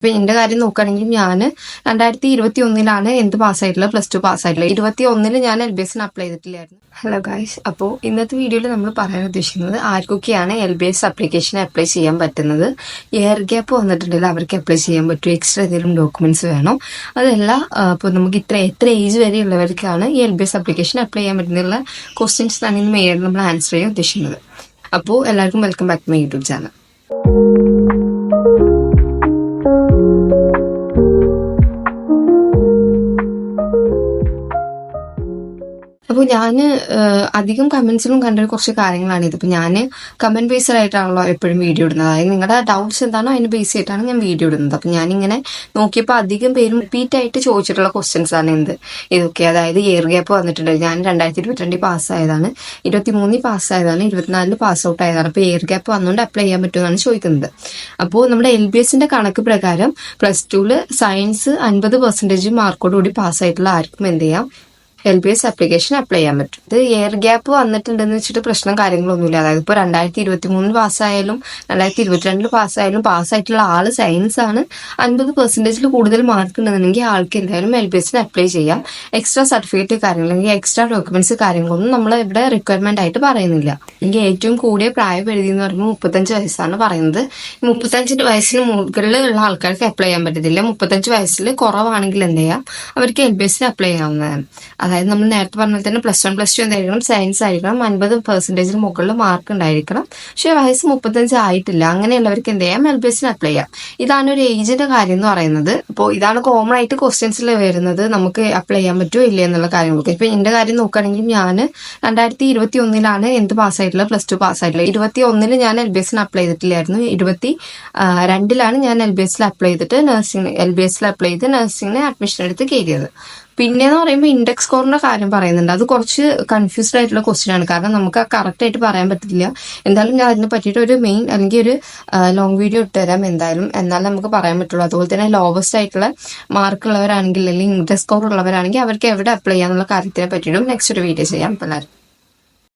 ഇപ്പൊ എന്റെ കാര്യം നോക്കുകയാണെങ്കിൽ ഞാൻ 2021 എന്ത് പാസ്സായിട്ടുള്ളത്, +2 പാസ്സായിട്ടുള്ളത്. 2021 ഞാൻ LBSന് അപ്ലൈ ചെയ്തിട്ടില്ലായിരുന്നു. ഹലോ ഗൈസ്, അപ്പോൾ ഇന്നത്തെ വീഡിയോയിൽ നമ്മൾ പറയാൻ ഉദ്ദേശിക്കുന്നത് ആർക്കൊക്കെയാണ് LBS ആപ്ലിക്കേഷൻ അപ്ലൈ ചെയ്യാൻ പറ്റുന്നത്, എയർ ഗ്യാപ്പ് വന്നിട്ടുണ്ടെങ്കിൽ അവർക്ക് അപ്ലൈ ചെയ്യാൻ പറ്റും, എക്സ്ട്രാ എന്തെങ്കിലും ഡോക്യുമെന്റ്സ് വേണോ, അതല്ല ഇപ്പോൾ നമുക്ക് എത്ര ഏജ് വരെ ഉള്ളവർക്കാണ് ഈ LBS ആപ്ലിക്കേഷൻ അപ്ലൈ ചെയ്യാൻ പറ്റുന്നുള്ള ക്വസ്റ്റ്യൻസ് ആണ് ഇന്ന് മെയിനായിട്ട് നമ്മൾ ആൻസർ ചെയ്യാൻ ഉദ്ദേശിക്കുന്നത്. അപ്പോൾ എല്ലാവർക്കും welcome back to my YouTube channel. അപ്പോൾ ഞാൻ അധികം കമന്റ്സിലും കണ്ട കുറച്ച് കാര്യങ്ങളാണ് ഇത്. ഇപ്പോൾ ഞാൻ കമന്റ് ബേസ്ഡ് ആയിട്ടാണല്ലോ എപ്പോഴും വീഡിയോ ഇടുന്നത്. അതായത് നിങ്ങളുടെ ഡൗട്ട്സ് എന്താണോ അതിന് ബേസ് ചെയ്തിട്ടാണ് ഞാൻ വീഡിയോ ഇടുന്നത്. അപ്പോൾ ഞാനിങ്ങനെ നോക്കിയപ്പോൾ അധികം പേരും റിപ്പീറ്റ് ആയിട്ട് ചോദിച്ചിട്ടുള്ള ക്വസ്റ്റ്യൻസ് ആണ് ഇതൊക്കെ. അതായത് എയർ ഗ്യാപ്പ് വന്നിട്ടുണ്ട്. ഞാൻ 2022 പാസ്സായതാണ്, 23 പാസ്സായതാണ്, 24 പാസ് ഔട്ട് ആയതാണ്. അപ്പോൾ എയർ ഗ്യാപ്പ് വന്നുകൊണ്ട് അപ്ലൈ ചെയ്യാൻ പറ്റുമെന്നാണ് ചോദിക്കുന്നത്. അപ്പോൾ നമ്മുടെ LBSന്റെ കണക്ക് പ്രകാരം +2 സയൻസ് 50% മാർക്കോടുകൂടി പാസ്സായിട്ടുള്ള ആർക്കും എന്ത് ചെയ്യാം, LBS ആപ്ലിക്കേഷൻ അപ്ലൈ ചെയ്യാൻ പറ്റും. ഇത് എയർ ഗ്യാപ്പ് വന്നിട്ടുണ്ടെന്ന് വെച്ചിട്ട് പ്രശ്നം കാര്യങ്ങളൊന്നുമില്ല. അതായത് ഇപ്പോൾ 2023 പാസ്സായാലും 2022 പാസ്സായാലും പാസ്സായിട്ടുള്ള ആള് സയൻസ് ആണ്, 50% കൂടുതൽ മാർക്ക് ഉണ്ടെന്നുണ്ടെങ്കിൽ ആൾക്ക് എന്തായാലും LBSന് അപ്ലൈ ചെയ്യാം. എക്സ്ട്രാ സർട്ടിഫിക്കറ്റ് കാര്യങ്ങൾ അല്ലെങ്കിൽ എക്സ്ട്രാ ഡോക്യുമെന്റ്സ് കാര്യങ്ങളൊന്നും നമ്മൾ ഇവിടെ റിക്വയർമെന്റ് ആയിട്ട് പറയുന്നില്ല. എനിക്ക് ഏറ്റവും കൂടിയ പ്രായപരിധി എന്ന് പറയുമ്പോൾ 35 വയസ്സാണ് പറയുന്നത്. 35 വയസ്സിന് മുകളിലുള്ള ആൾക്കാർക്ക് അപ്ലൈ ചെയ്യാൻ പറ്റത്തില്ല. 35 വയസ്സിൽ കുറവാണെങ്കിൽ എന്ത് ചെയ്യാം, അവർക്ക് LBSന് അപ്ലൈ ചെയ്യാവുന്നതാണ്. അതായത് നമ്മൾ നേരത്തെ പറഞ്ഞാൽ തന്നെ +1 +2 എന്തായിരിക്കണം, സയൻസ് ആയിരിക്കണം, 50% മുകളിൽ മാർക്ക് ഉണ്ടായിരിക്കണം. പക്ഷെ വയസ്സ് 35 ആയിട്ടില്ല. അങ്ങനെയുള്ളവർക്ക് എന്ത് ചെയ്യാം, LBSന് അപ്ലൈ ചെയ്യാം. ഇതാണ് ഒരു ഏജിന്റെ കാര്യം എന്ന് പറയുന്നത്. അപ്പോൾ ഇതാണ് കോമൺ ആയിട്ട് ക്വസ്റ്റ്യൻസിൽ വരുന്നത്, നമുക്ക് അപ്ലൈ ചെയ്യാൻ പറ്റുമോ ഇല്ല എന്നുള്ള കാര്യങ്ങളൊക്കെ. ഇപ്പൊ എന്റെ കാര്യം നോക്കുകയാണെങ്കിൽ ഞാൻ 2021 എന്ത് പാസ്സായിട്ടുള്ളത്, +2 പാസ്സായിട്ടുള്ളത്. 2021 ഞാൻ LBSന് അപ്ലൈ ചെയ്തിട്ടില്ലായിരുന്നു. 2022 ഞാൻ LBSൽ അപ്ലൈ ചെയ്തിട്ട് നഴ്സിംഗിന് അഡ്മിഷൻ എടുത്ത് കയറിയത്. പിന്നെന്ന് പറയുമ്പോൾ ഇൻഡെക്സ് സ്കോറിന്റെ കാര്യം പറയുന്നുണ്ട്. അത് കുറച്ച് കൺഫ്യൂസ്ഡ് ആയിട്ടുള്ള ക്വസ്റ്റ്യൻ ആണ്. കാരണം നമുക്ക് കറക്റ്റ് ആയിട്ട് പറയാൻ പറ്റില്ല. എന്തായാലും ഞാൻ അതിനെ പറ്റിയിട്ട് ഒരു മെയിൻ അല്ലെങ്കിൽ ഒരു ലോങ് വീഡിയോ ഇട്ടുതരാം എന്തായാലും, എന്നാലും നമുക്ക് പറയാൻ പറ്റുള്ളൂ. അതുപോലെ തന്നെ ലോവസ്റ്റ് ആയിട്ടുള്ള മാർക്ക് ഉള്ളവരാണെങ്കിൽ അല്ലെങ്കിൽ ഇൻഡെക്സ് സ്കോർ ഉള്ളവരാണെങ്കിൽ അവർക്ക് എവിടെ അപ്ലൈ ചെയ്യാന്നുള്ള കാര്യത്തിനെ പറ്റിയിട്ടും നെക്സ്റ്റ് ഒരു വീഡിയോ ചെയ്യാം. എല്ലാവരും